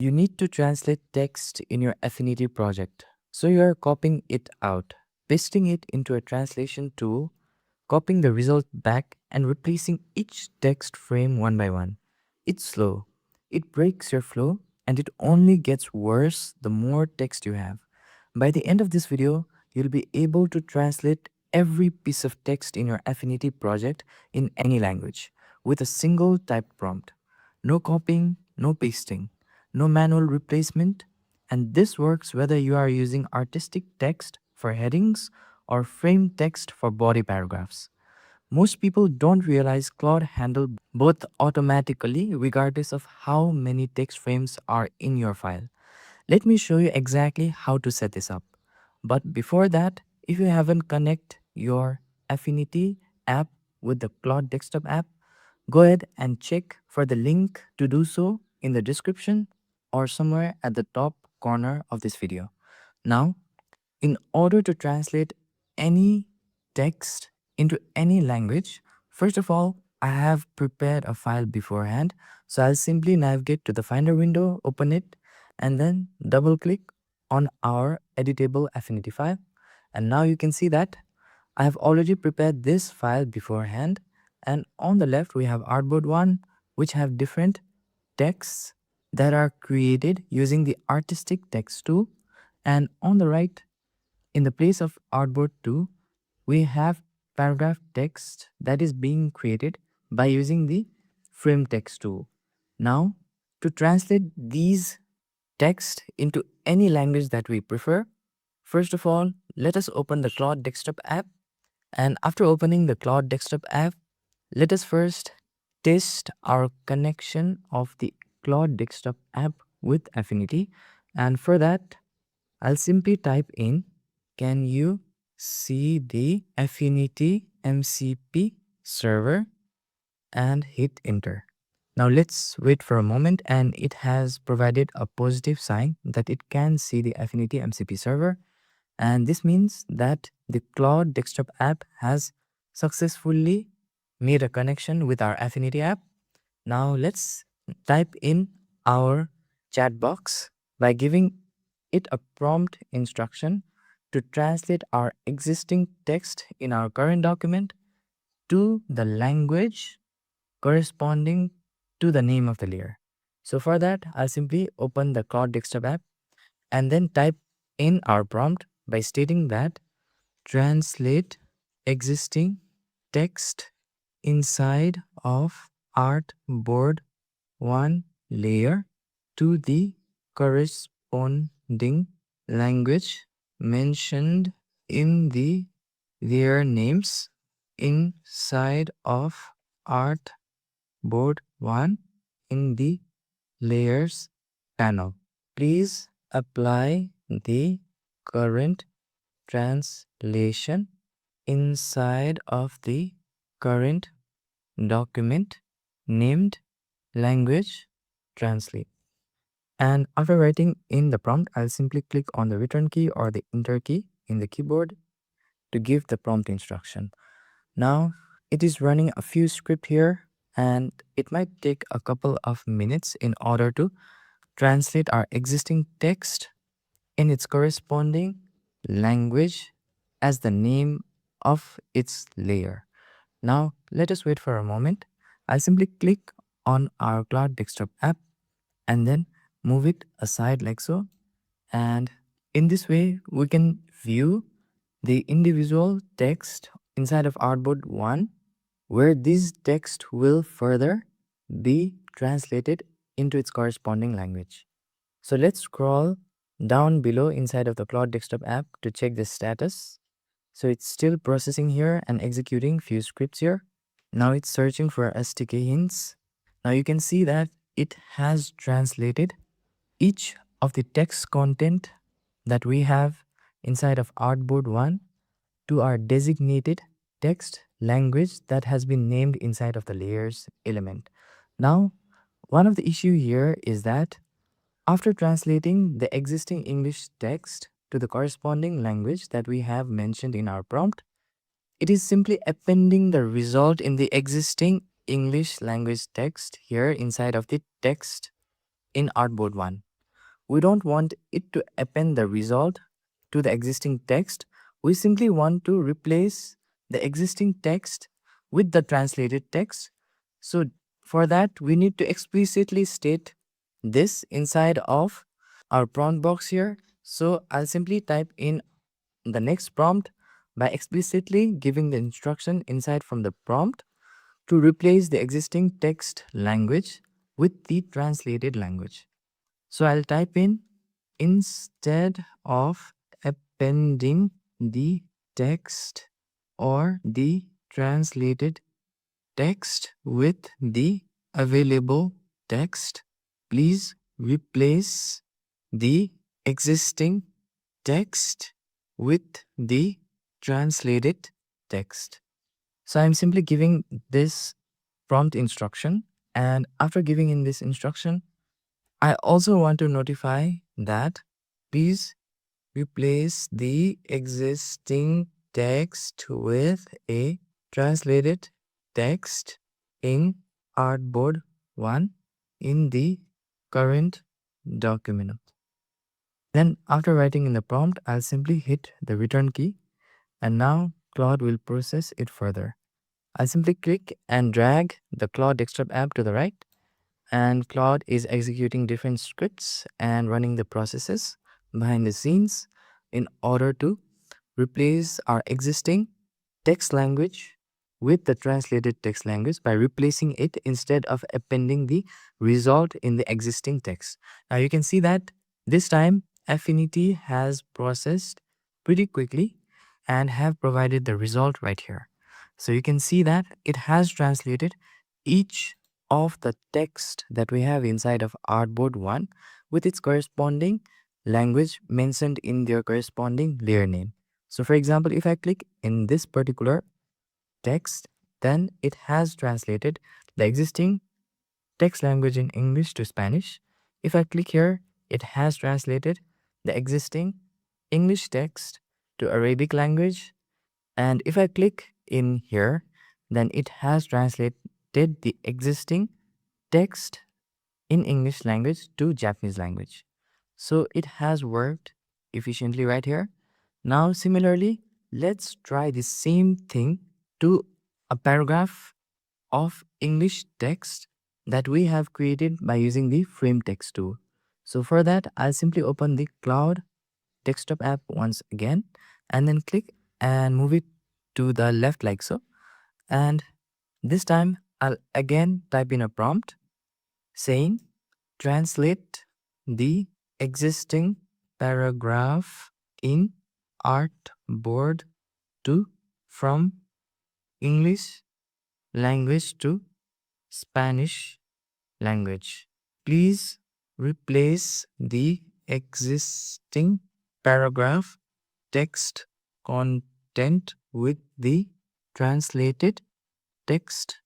You need to translate text in your Affinity project. So you are copying it out, pasting it into a translation tool, copying the result back and replacing each text frame one by one. It's slow, it breaks your flow, and it only gets worse the more text you have. By the end of this video, you'll be able to translate every piece of text in your Affinity project in any language with a single type prompt. No copying, no pasting, no manual replacement, and this works whether you are using artistic text for headings or frame text for body paragraphs. Most people don't realize Claude handles both automatically regardless of how many text frames are in your file. Let me show you exactly how to set this up. But before that, if you haven't connected your Affinity app with the Claude Desktop app, go ahead and check for the link to do so in the description or somewhere at the top corner of this video. Now, in order to translate any text into any language, first of all, I have prepared a file beforehand. So I'll simply navigate to the Finder window, open it, and then double click on our editable Affinity file. And now you can see that I have already prepared this file beforehand. And on the left, we have Artboard 1, which have different texts that are created using the artistic text tool. And on the right, in the place of Artboard 2, we have paragraph text that is being created by using the frame text tool. Now, to translate these text into any language that we prefer, first of all, let us open the Claude Desktop app. And after opening the Claude Desktop app, let us first test our connection of the Claude Desktop app with Affinity. And for that, I'll simply type in, can you see the Affinity MCP server, and hit enter. Now let's wait for a moment, and it has provided a positive sign that it can see the Affinity MCP server. And this means that the Claude Desktop app has successfully made a connection with our Affinity app. Now let's type in our chat box by giving it a prompt instruction to translate our existing text in our current document to the language corresponding to the name of the layer. So for that, I'll simply open the Claude Desktop app and then type in our prompt by stating that translate existing text inside of artboard 1 layer to the corresponding language mentioned in the layer names inside of artboard 1 in the layers panel. Please apply the current translation inside of the current document named language translate. And after writing in the prompt, I'll simply click on the return key or the enter key in the keyboard to give the prompt instruction. Now it is running a few scripts here, and it might take a couple of minutes in order to translate our existing text in its corresponding language as the name of its layer. Now let us wait for a moment. I'll simply click on our Claude Desktop app and then move it aside like so. And in this way, we can view the individual text inside of Artboard 1, where this text will further be translated into its corresponding language. So let's scroll down below inside of the Claude Desktop app to check the status. So it's still processing here and executing few scripts here. Now it's searching for STK hints. Now you can see that it has translated each of the text content that we have inside of Artboard 1 to our designated text language that has been named inside of the layers element. Now, one of the issue here is that after translating the existing English text to the corresponding language that we have mentioned in our prompt, it is simply appending the result in the existing English language text here inside of the text in Artboard 1. we don't want it to append the result to the existing text. We simply want to replace the existing text with the translated text. So for that, we need to explicitly state this inside of our prompt box here. So I'll simply type in the next prompt by explicitly giving the instruction inside from the prompt to replace the existing text language with the translated language. So I'll type in, instead of appending the text or the translated text with the available text, please replace the existing text with the translated text. So I'm simply giving this prompt instruction, and after giving in this instruction, I also want to notify that please replace the existing text with a translated text in artboard 1 in the current document. Then after writing in the prompt, I'll simply hit the return key, and now Claude will process it further. I'll simply click and drag the Claude Desktop app to the right, and Claude is executing different scripts and running the processes behind the scenes in order to replace our existing text language with the translated text language by replacing it instead of appending the result in the existing text. Now you can see that this time Affinity has processed pretty quickly and have provided the result right here. So you can see that it has translated each of the text that we have inside of artboard 1 with its corresponding language mentioned in their corresponding layer name. So for example, if I click in this particular text, then it has translated the existing text language in English to Spanish. If I click here, it has translated the existing English text to Arabic language. And if I click in here, then it has translated the existing text in English language to Japanese language. So it has worked efficiently right here. Now similarly, let's try the same thing to a paragraph of English text that we have created by using the frame text tool. So for that, I'll simply open the Claude Desktop app once again and then click and move it to the left like so. And this time I'll again type in a prompt saying translate the existing paragraph in artboard 2 from English language to Spanish language. Please replace the existing paragraph text content with the translated text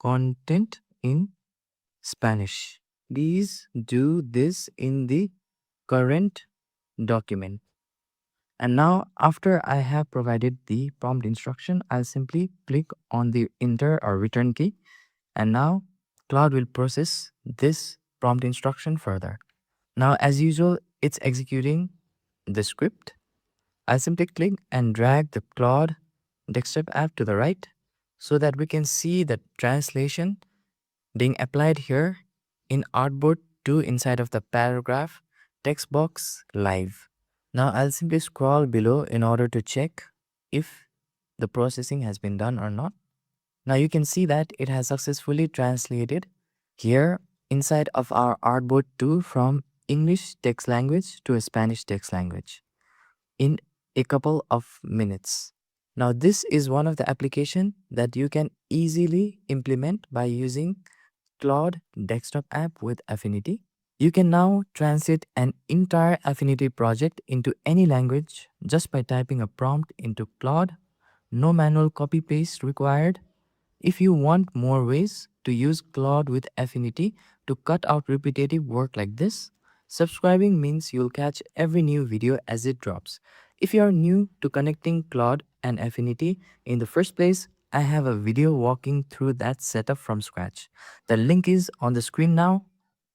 content in Spanish. Please do this in the current document. And now after I have provided the prompt instruction, I'll simply click on the enter or return key, and now Claude will process this prompt instruction further. Now as usual, it's executing the script. I'll simply click and drag the Claude Desktop app to the right so that we can see the translation being applied here in artboard 2 inside of the paragraph text box live. Now I'll simply scroll below in order to check if the processing has been done or not. Now you can see that it has successfully translated here inside of our artboard 2 from English text language to a Spanish text language in a couple of minutes. Now this is one of the application that you can easily implement by using Claude Desktop app with Affinity. You can now translate an entire Affinity project into any language just by typing a prompt into Claude. No manual copy paste required. If you want more ways to use Claude with Affinity to cut out repetitive work like this, subscribing means you'll catch every new video as it drops. If you are new to connecting Claude and Affinity in the first place, I have a video walking through that setup from scratch. The link is on the screen now.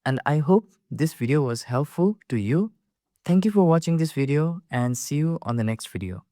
And I hope this video was helpful to you. Thank you for watching this video and see you on the next video.